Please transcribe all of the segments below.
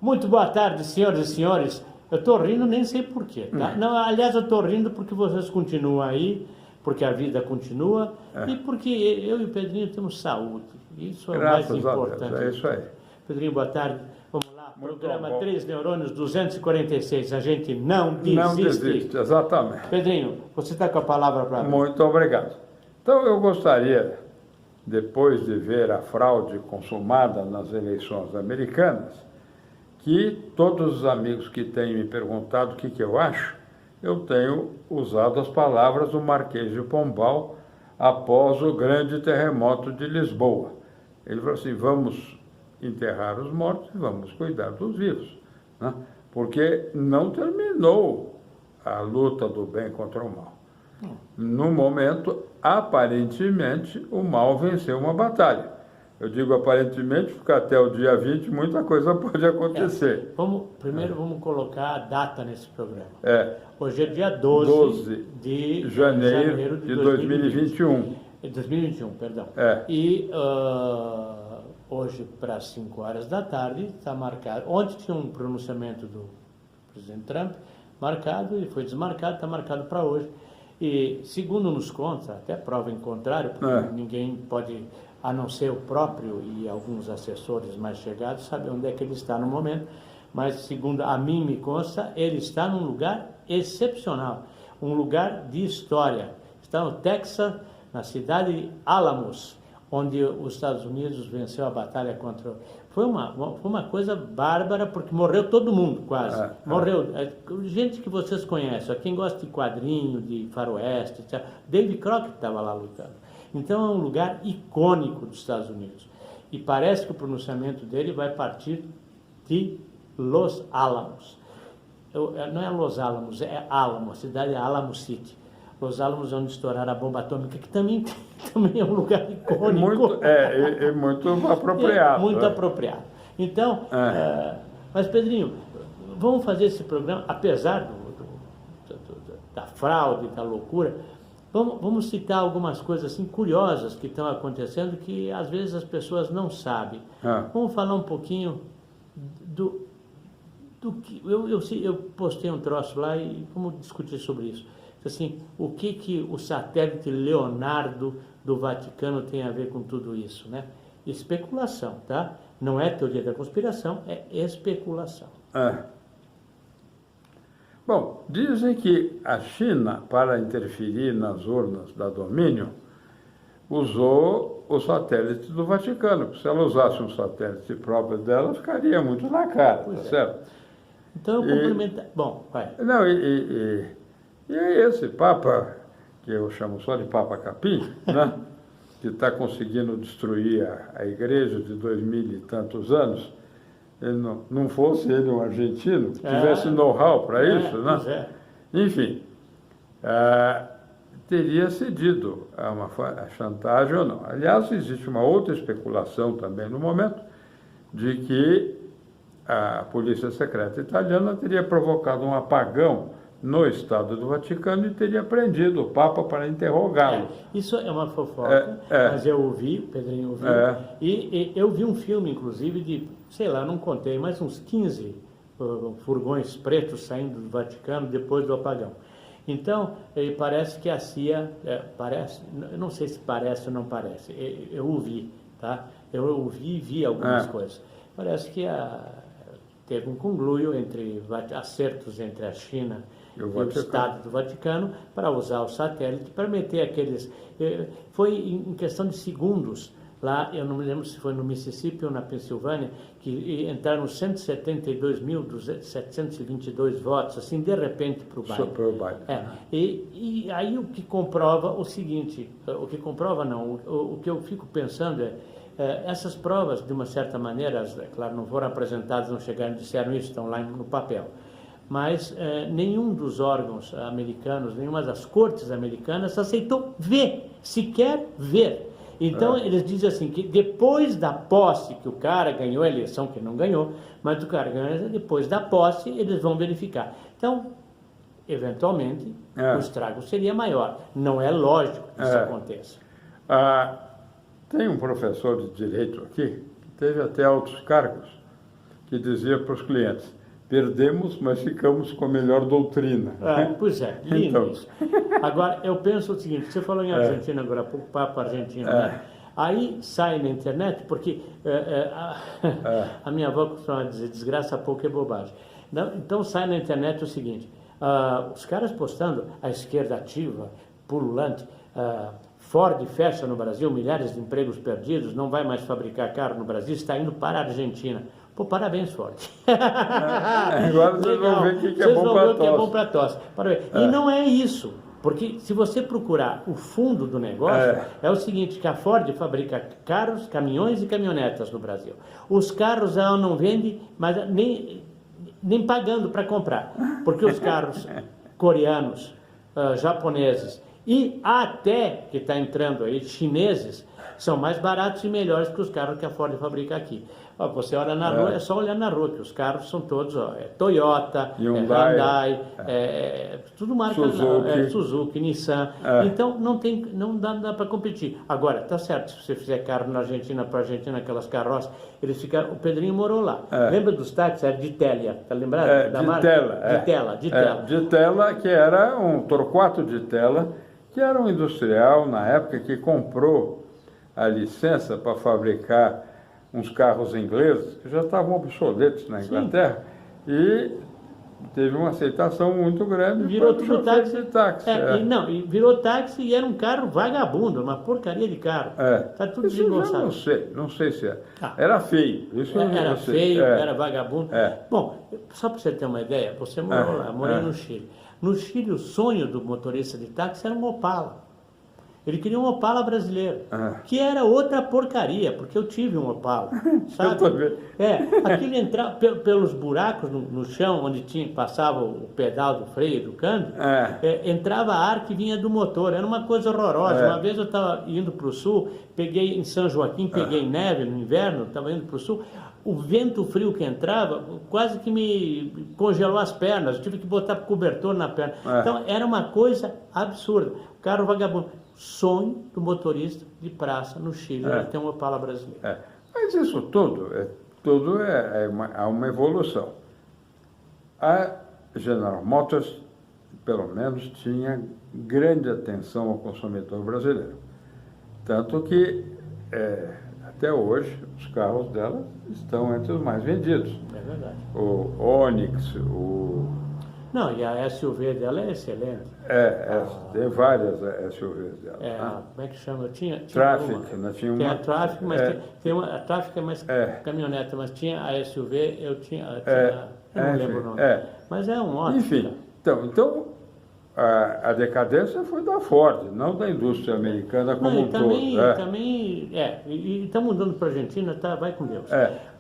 Muito boa tarde, senhoras e senhores. Eu estou rindo, nem sei porquê, tá? Não, aliás, eu estou rindo porque vocês continuam aí, porque a vida continua e porque eu e o Pedrinho temos saúde. Isso é o mais importante. É isso aí. Pedrinho, boa tarde. Vamos lá. Muito Programa bom. 3 Neurônios 246. A gente não desiste. Não desiste, exatamente. Pedrinho, você está com a palavra para mim. Muito obrigado. Então, eu gostaria, depois de ver a fraude consumada nas eleições americanas, que todos os amigos que têm me perguntado o que eu acho, eu tenho usado as palavras do Marquês de Pombal após o grande terremoto de Lisboa. Ele falou assim, vamos enterrar os mortos e vamos cuidar dos vivos, né? Porque não terminou a luta do bem contra o mal. No momento, aparentemente, o mal venceu uma batalha. Eu digo aparentemente, porque até o dia 20 muita coisa pode acontecer. Primeiro vamos colocar a data nesse programa. Hoje é dia 12 de janeiro de 2021. 2021, perdão. E hoje, para as 5 horas da tarde, está marcado. Ontem tinha um pronunciamento do presidente Trump marcado e foi desmarcado, está marcado para hoje. E, segundo nos conta, até prova em contrário, porque ninguém pode, a não ser o próprio e alguns assessores mais chegados, saber onde é que ele está no momento, mas, segundo a mim me consta, ele está num lugar excepcional, um lugar de história. Está no Texas, na cidade de Alamos, onde os Estados Unidos venceu a batalha contra... Foi uma coisa bárbara, porque morreu todo mundo, quase. Morreu gente que vocês conhecem, quem gosta de quadrinho, de faroeste, etc. David Crockett estava lá lutando. Então é um lugar icônico dos Estados Unidos. E parece que o pronunciamento dele vai partir de Los Alamos. Não é Los Alamos, é Alamo, a cidade é Alamo City. Los Alamos é onde estouraram a bomba atômica, que também é um lugar icônico. Muito apropriado. Muito apropriado. Então, mas Pedrinho, vamos fazer esse programa, apesar da fraude, da loucura, vamos citar algumas coisas assim curiosas que estão acontecendo que às vezes as pessoas não sabem. Vamos falar um pouquinho do que... Eu postei um troço lá e vamos discutir sobre isso. Assim, o que o satélite Leonardo do Vaticano tem a ver com tudo isso, né? Especulação, tá? Não é teoria da conspiração, é especulação. Bom, dizem que a China, para interferir nas urnas da Dominion, usou o satélite do Vaticano. Se ela usasse um satélite próprio dela, ficaria muito na cara, tá certo? Então, eu complemento... Bom, vai. Não, e é esse Papa, que eu chamo só de Papa Capim, né? Que está conseguindo destruir a igreja de 2000 e tantos anos, ele não fosse ele um argentino, que tivesse know-how para isso, né? Enfim, teria cedido a chantagem ou não. Aliás, existe uma outra especulação também no momento, de que a polícia secreta italiana teria provocado um apagão no Estado do Vaticano e teria prendido o Papa para interrogá-lo. Isso é uma fofoca, mas eu ouvi, o Pedrinho ouviu, e eu vi um filme, inclusive, de, sei lá, não contei, mas uns 15 furgões pretos saindo do Vaticano depois do apagão. Então, parece que a CIA, eu não sei se parece ou não parece, eu ouvi, tá? Eu ouvi e vi algumas coisas. Parece que teve um conluio entre acertos entre a China e o Estado do Vaticano para usar o satélite, para meter aqueles... Foi em questão de segundos, lá, eu não me lembro se foi no Mississippi ou na Pensilvânia, que entraram 172.722 votos, assim, de repente, para o Biden. E aí o que comprova o seguinte, o que eu fico pensando essas provas, de uma certa maneira, claro, não foram apresentadas, não chegaram e disseram isso, estão lá no papel. Mas nenhum dos órgãos americanos, nenhuma das cortes americanas aceitou sequer ver. Então, eles dizem assim, que depois da posse, que o cara ganhou a eleição, que não ganhou, mas o cara ganhou, depois da posse, eles vão verificar. Então, eventualmente, o estrago seria maior. Não é lógico que isso aconteça. Tem um professor de direito aqui, que teve até altos cargos, que dizia para os clientes: perdemos, mas ficamos com a melhor doutrina. Pois é, lindo Então. isso. Agora, eu penso o seguinte, você falou em Argentina agora há pouco, papo argentino, né? Aí sai na internet, porque a minha avó costumava dizer, desgraça pouco é bobagem. Então sai na internet o seguinte, os caras postando a esquerda ativa, pululante, Ford fecha no Brasil, milhares de empregos perdidos, não vai mais fabricar carro no Brasil, está indo para a Argentina. Pô, parabéns, Ford. Agora vocês vão ver o que é bom para a tosse. E não é isso, porque se você procurar o fundo do negócio, é o seguinte, que a Ford fabrica carros, caminhões e caminhonetas no Brasil. Os carros ela não vende, mas nem pagando para comprar, porque os carros coreanos, japoneses e até, que está entrando aí, chineses, são mais baratos e melhores que os carros que a Ford fabrica aqui. Você olha na rua, é só olhar na rua, que os carros são todos, Toyota, Hyundai, tudo marca Suzuki, Nissan. Então não dá para competir. Agora, tá certo, se você fizer carro na Argentina, para a Argentina, aquelas carroças, eles ficam. O Pedrinho morou lá. Lembra dos táxis? Era de Telia, tá lembrado? Da marca? De Tela, que era um Torquato de Tela, que era um industrial na época que comprou a licença para fabricar uns carros ingleses que já estavam obsoletos na Inglaterra. Sim. E teve uma aceitação muito grande. Virou tudo táxi. E virou táxi e era um carro vagabundo, uma porcaria de carro. Tá tudo desgonçado. Não sei se é. Era feio. Isso era feio, era vagabundo. Bom, só para você ter uma ideia, você morou lá, morei no Chile. No Chile, o sonho do motorista de táxi era um Opala. Ele queria um Opala brasileiro, que era outra porcaria, porque eu tive um Opala, sabe? Eu também. Aquilo entrava pelos buracos no chão, onde passava o pedal do freio do câmbio, entrava ar que vinha do motor, era uma coisa horrorosa. Uma vez eu estava indo para o sul, peguei em São Joaquim, peguei neve no inverno, estava indo para o sul, o vento frio que entrava quase que me congelou as pernas, eu tive que botar cobertor na perna. Então era uma coisa absurda, o carro vagabundo. Sonho do motorista de praça no Chile, ele tem um Opala brasileiro. Mas isso tudo há uma evolução. A General Motors, pelo menos, tinha grande atenção ao consumidor brasileiro. Tanto que, até hoje, os carros dela estão entre os mais vendidos. É verdade. O Onix, Não, e a SUV dela é excelente. Tem várias SUVs dela. Como é que chama? Tinha Traffic, uma. Tinha uma. Tem a Traffic, mas a Traffic é mais caminhoneta, mas tinha a SUV, eu não lembro o nome. Mas é um ótimo. Enfim, então a decadência foi da Ford, não da indústria americana como um todo. E está mudando para a Argentina, vai com Deus.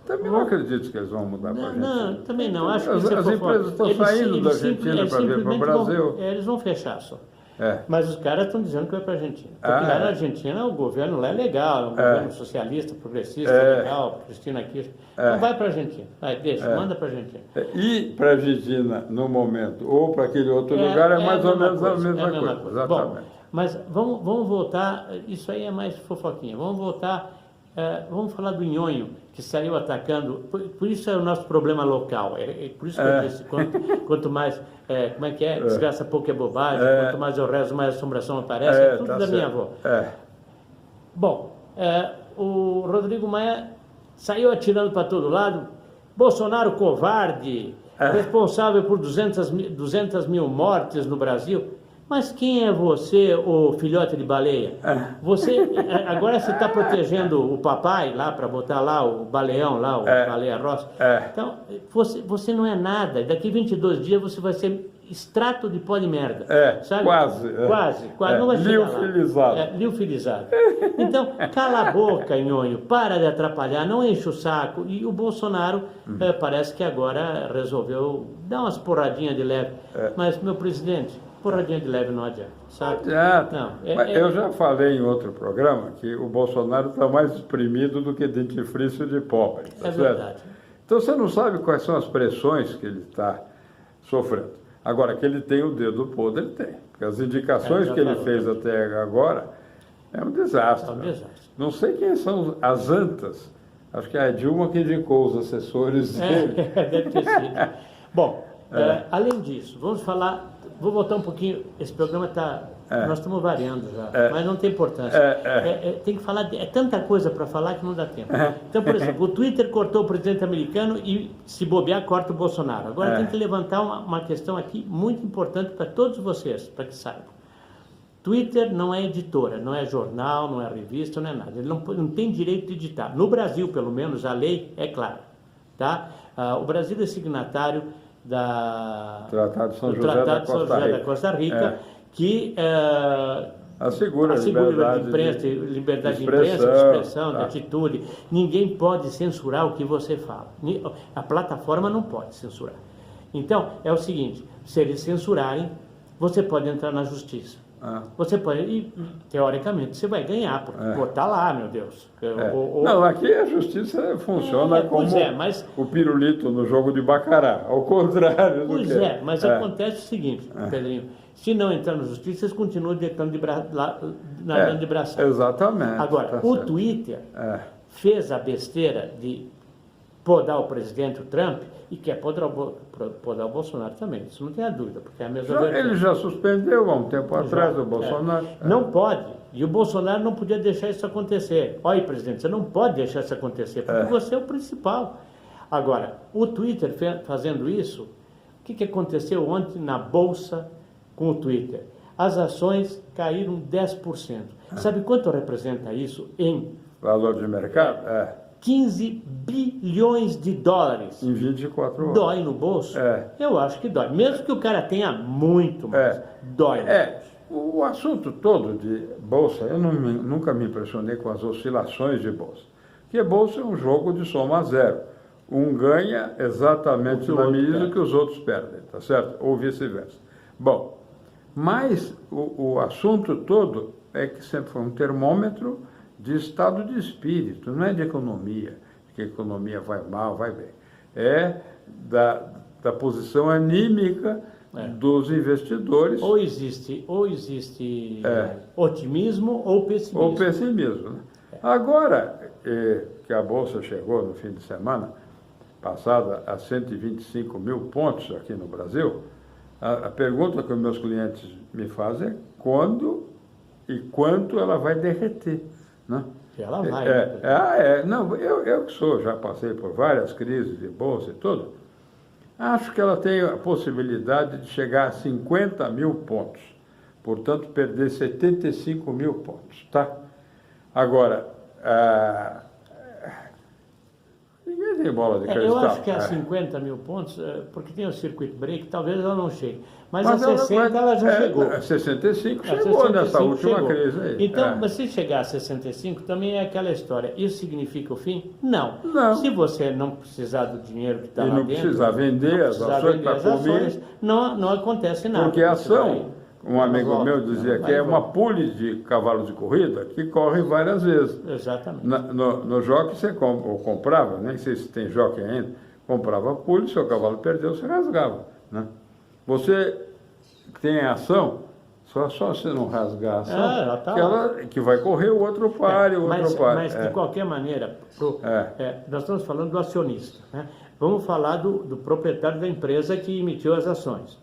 Também não acredito que eles vão mudar para a Argentina. Não, também não. Acho que as empresas estão saindo da Argentina para vir para o Brasil. Eles vão fechar só. Mas os caras estão dizendo que vai para a Argentina. Porque lá na Argentina o governo lá é legal, é um governo socialista, progressista, legal, Cristina Kirchner. Então vai para a Argentina. Manda para a Argentina. E para a Argentina, no momento, ou para aquele outro lugar, é mais ou menos a mesma coisa. Exatamente. Bom, mas vamos voltar, isso aí é mais fofoquinha. Vamos voltar, vamos falar do Nhonho, que saiu atacando, por isso é o nosso problema local, por isso que eu disse, quanto mais, como é que é, desgraça pouco é bobagem, quanto mais eu rezo, mais assombração aparece, é tudo da minha avó. Bom, o Rodrigo Maia saiu atirando para todo lado, Bolsonaro covarde, responsável por 200 mil mortes no Brasil. Mas quem é você, ô filhote de baleia? Agora você está protegendo o papai lá para botar lá o baleão lá, o baleia roça. Então, você não é nada. Daqui 22 dias você vai ser extrato de pó de merda. Sabe? Quase. Não vai chegar lá. Liofilizado. Então, cala a boca, Nhonho. Para de atrapalhar, não enche o saco. E o Bolsonaro parece que agora resolveu dar umas porradinhas de leve. Mas, meu presidente, porradinha de leve não adianta, sabe? Não, eu já falei em outro programa que o Bolsonaro está mais exprimido do que dentifrício de pobre. Tá certo? Verdade. Então você não sabe quais são as pressões que ele está sofrendo. Agora, que ele tem o dedo podre, ele tem. Porque as indicações que ele fez até agora é um desastre. É um desastre. Não sei quem são as antas Acho que é a Dilma que indicou os assessores dele. Deve ter sido. Bom, além disso, vamos falar... Vou voltar um pouquinho, esse programa está... Nós estamos variando já, mas não tem importância. Tem que falar... É tanta coisa para falar que não dá tempo. Então, por exemplo, o Twitter cortou o presidente americano e, se bobear, corta o Bolsonaro. Agora tem que levantar uma questão aqui muito importante para todos vocês, para que saibam. Twitter não é editora, não é jornal, não é revista, não é nada. Ele não tem direito de editar. No Brasil, pelo menos, a lei é clara. Tá? O Brasil é signatário do Tratado de São José da Costa Rica, que assegura liberdade de imprensa, de expressão, de atitude. Ninguém pode censurar o que você fala. A plataforma não pode censurar. Então, é o seguinte, se eles censurarem, você pode entrar na justiça. Você pode, e teoricamente você vai ganhar, porque tá lá, meu Deus. Não, aqui a justiça funciona como o pirulito no jogo de baccará, ao contrário do que... Mas acontece o seguinte, Pedrinho, se não entrar na justiça, vocês continuam nadando de braçada. Exatamente. Agora, o Twitter fez a besteira de podar o presidente, o Trump, e quer podar o Bolsonaro também. Isso não tem a dúvida, porque é a mesma vertente. Ele já suspendeu há um tempo atrás o Bolsonaro. Não pode. E o Bolsonaro não podia deixar isso acontecer. Olha, presidente, você não pode deixar isso acontecer, porque você é o principal. Agora, o Twitter fazendo isso, o que aconteceu ontem na Bolsa com o Twitter? As ações caíram 10%. Sabe quanto representa isso em... valor de mercado? 15 bilhões de dólares. Em 24 horas. Dói no bolso? Eu acho que dói. Mesmo que o cara tenha muito mais, dói no bolso. O assunto todo de bolsa, eu nunca me impressionei com as oscilações de bolsa. Porque bolsa é um jogo de soma zero. Um ganha exatamente na medida que os outros perdem, tá certo? Ou vice-versa. Bom, mas o assunto todo é que sempre foi um termômetro de estado de espírito, não é de economia, que a economia vai mal, vai bem. É da posição anímica dos investidores. Ou existe otimismo ou pessimismo. Ou pessimismo. Né? Agora que a Bolsa chegou no fim de semana, passada a 125 mil pontos aqui no Brasil, a pergunta que os meus clientes me fazem é quando e quanto ela vai derreter. Né? Ela vai. Não, eu que já passei por várias crises de bolsa e tudo, acho que ela tem a possibilidade de chegar a 50 mil pontos, portanto perder 75 mil pontos, tá? Agora, ninguém tem bola de cristal. Eu acho que a 50 mil pontos, porque tem o circuit break, talvez ela não chegue. Mas a 60 ela já chegou. 65 chegou nessa última crise aí. Então, mas se chegar a 65, também é aquela história. Isso significa o fim? Não. Se você não precisar do dinheiro que está lá dentro... precisar vender as ações para comer... Não acontece nada. Porque a ação, um amigo meu dizia que é uma pule de cavalo de corrida que corre várias vezes. Exatamente. No jockey você comprava, nem sei se tem jockey ainda, comprava a pule, seu cavalo perdeu, você rasgava. Né? Você tem ação, só se não rasgar a ação, que vai correr, o outro pare, Mas, de qualquer maneira, nós estamos falando do acionista. Né? Vamos falar do proprietário da empresa que emitiu as ações.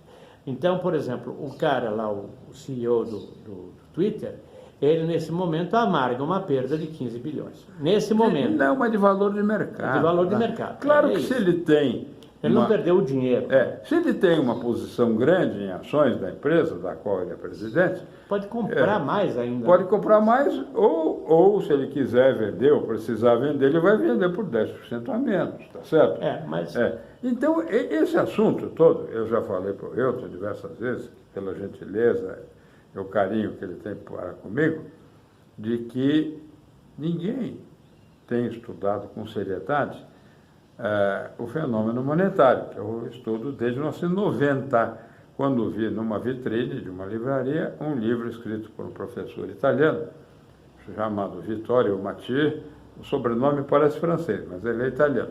Então, por exemplo, o cara lá, o CEO do Twitter, ele nesse momento amarga uma perda de 15 bilhões. Nesse momento. Não, mas de valor de mercado. De valor de mercado. Claro que se ele tem... Ele não perdeu o dinheiro. Se ele tem uma posição grande em ações da empresa, da qual ele é presidente... Pode comprar mais ainda. Pode comprar mais, ou se ele quiser vender ou precisar vender, ele vai vender por 10% a menos, tá certo? Então, esse assunto todo, eu já falei para o Hilton diversas vezes, pela gentileza e o carinho que ele tem para comigo, de que ninguém tem estudado com seriedade o fenômeno monetário, que eu estudo desde 1990, quando vi numa vitrine de uma livraria um livro escrito por um professor italiano, chamado Vittorio Matti, o sobrenome parece francês, mas ele é italiano,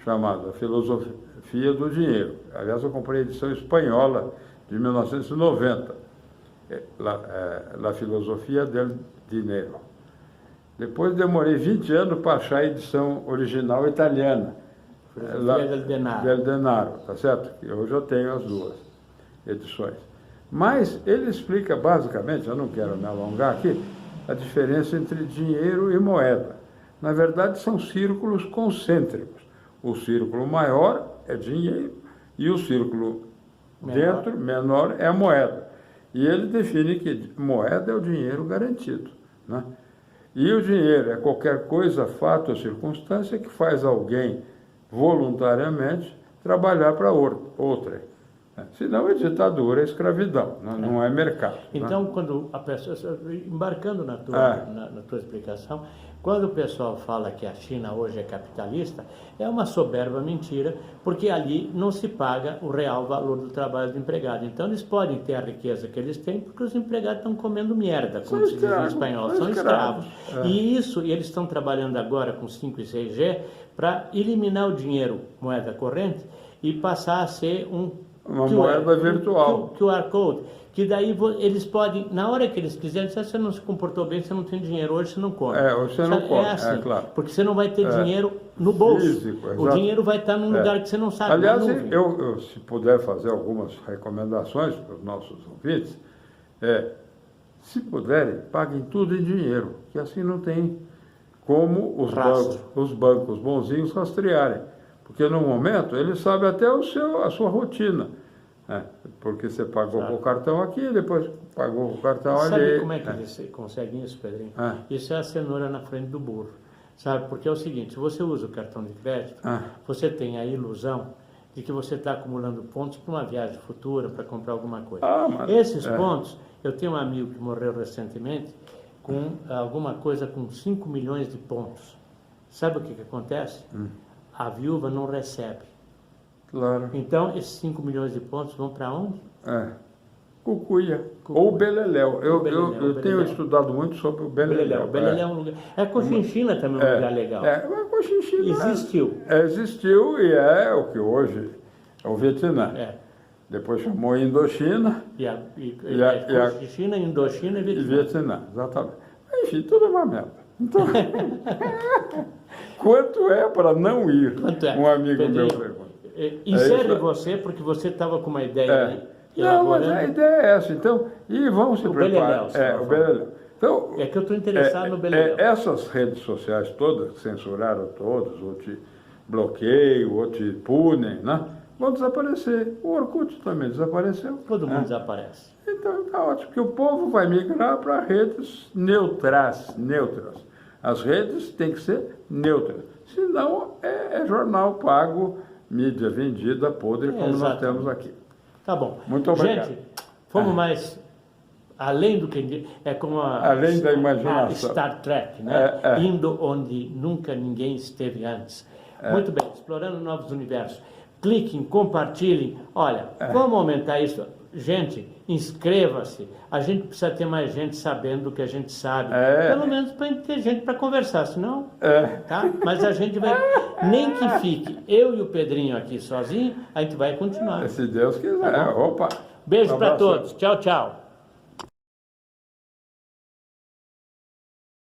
chamado A Filosofia do Dinheiro. Aliás, eu comprei a edição espanhola de 1990, La Filosofia del Dinero. Depois demorei 20 anos para achar a edição original italiana. Del Denaro, tá certo? Hoje eu tenho as duas edições. Mas ele explica basicamente, eu não quero me alongar aqui, a diferença entre dinheiro e moeda. Na verdade, são círculos concêntricos. O círculo maior é dinheiro e o círculo menor é a moeda. E ele define que moeda é o dinheiro garantido, né? E o dinheiro é qualquer coisa, fato ou circunstância que faz alguém voluntariamente trabalhar para outra. Senão é ditadura, é escravidão, não é mercado. Então, quando a pessoa, embarcando na tua explicação, quando o pessoal fala que a China hoje é capitalista, é uma soberba mentira, porque ali não se paga o real valor do trabalho do empregado. Então, eles podem ter a riqueza que eles têm, porque os empregados estão comendo merda, como se diz em espanhol, são escravos. E eles estão trabalhando agora com 5 e 6G para eliminar o dinheiro, moeda corrente, e passar a ser uma moeda virtual. QR Code, que daí eles podem, na hora que eles quiserem, se você não se comportou bem, você não tem dinheiro, hoje você não come. Hoje você não come, assim, claro. Porque você não vai ter dinheiro no bolso. Físico, o dinheiro vai estar num lugar que você não sabe. Aliás, eu, se puder fazer algumas recomendações para os nossos ouvintes, se puderem, paguem tudo em dinheiro, que assim não tem como os bancos bonzinhos rastrearem. Porque no momento ele sabe até a sua rotina. Porque você pagou com o cartão aqui, depois pagou com o cartão ali. Sabe como é que eles conseguem isso, Pedrinho? Isso é a cenoura na frente do burro. Sabe? Porque é o seguinte, se você usa o cartão de crédito, você tem a ilusão de que você está acumulando pontos para uma viagem futura, para comprar alguma coisa. Esses pontos, eu tenho um amigo que morreu recentemente com alguma coisa com 5 milhões de pontos. Sabe o que acontece? A viúva não recebe. Claro. Então, esses 5 milhões de pontos vão para onde? Cucuia. Ou Beleléu. Eu tenho estudado muito sobre o Beleléu. Beleléu é um lugar. A Cochinchina também é um lugar legal. A Cochinchina existiu. Existiu e é o que hoje é o Vietnã. Depois chamou Indochina. Cochinchina, Indochina e Vietnã. Vietnã, exatamente. Enfim, tudo é uma merda. Então, quanto é para não ir? Um amigo meu pergunta. Encerre você, porque você estava com uma ideia aí. Não, mas a ideia é essa. Então, e vamos se preparar. O Beleléu. Então, é que eu estou interessado no Beleléu. Essas redes sociais todas, que censuraram todos, ou te bloqueiam, ou te punem, né? Vão desaparecer. O Orkut também desapareceu. Todo mundo desaparece. Então, está ótimo, porque o povo vai migrar para redes neutras. As redes têm que ser neutras. Senão, é jornal pago, mídia vendida, podre, como nós temos aqui. Tá bom. Muito obrigado. Gente, fomos mais além do que... É como além da imaginação. A Star Trek, né? Indo onde nunca ninguém esteve antes. Muito bem, explorando novos universos. Cliquem, compartilhem. Olha, vamos aumentar isso. Gente, inscreva-se. A gente precisa ter mais gente sabendo do que a gente sabe. Pelo menos para ter gente para conversar, senão... Tá? Mas a gente vai... Nem que fique eu e o Pedrinho aqui sozinho, a gente vai continuar. Se Deus quiser. Opa! Beijo para todos. Tchau, tchau.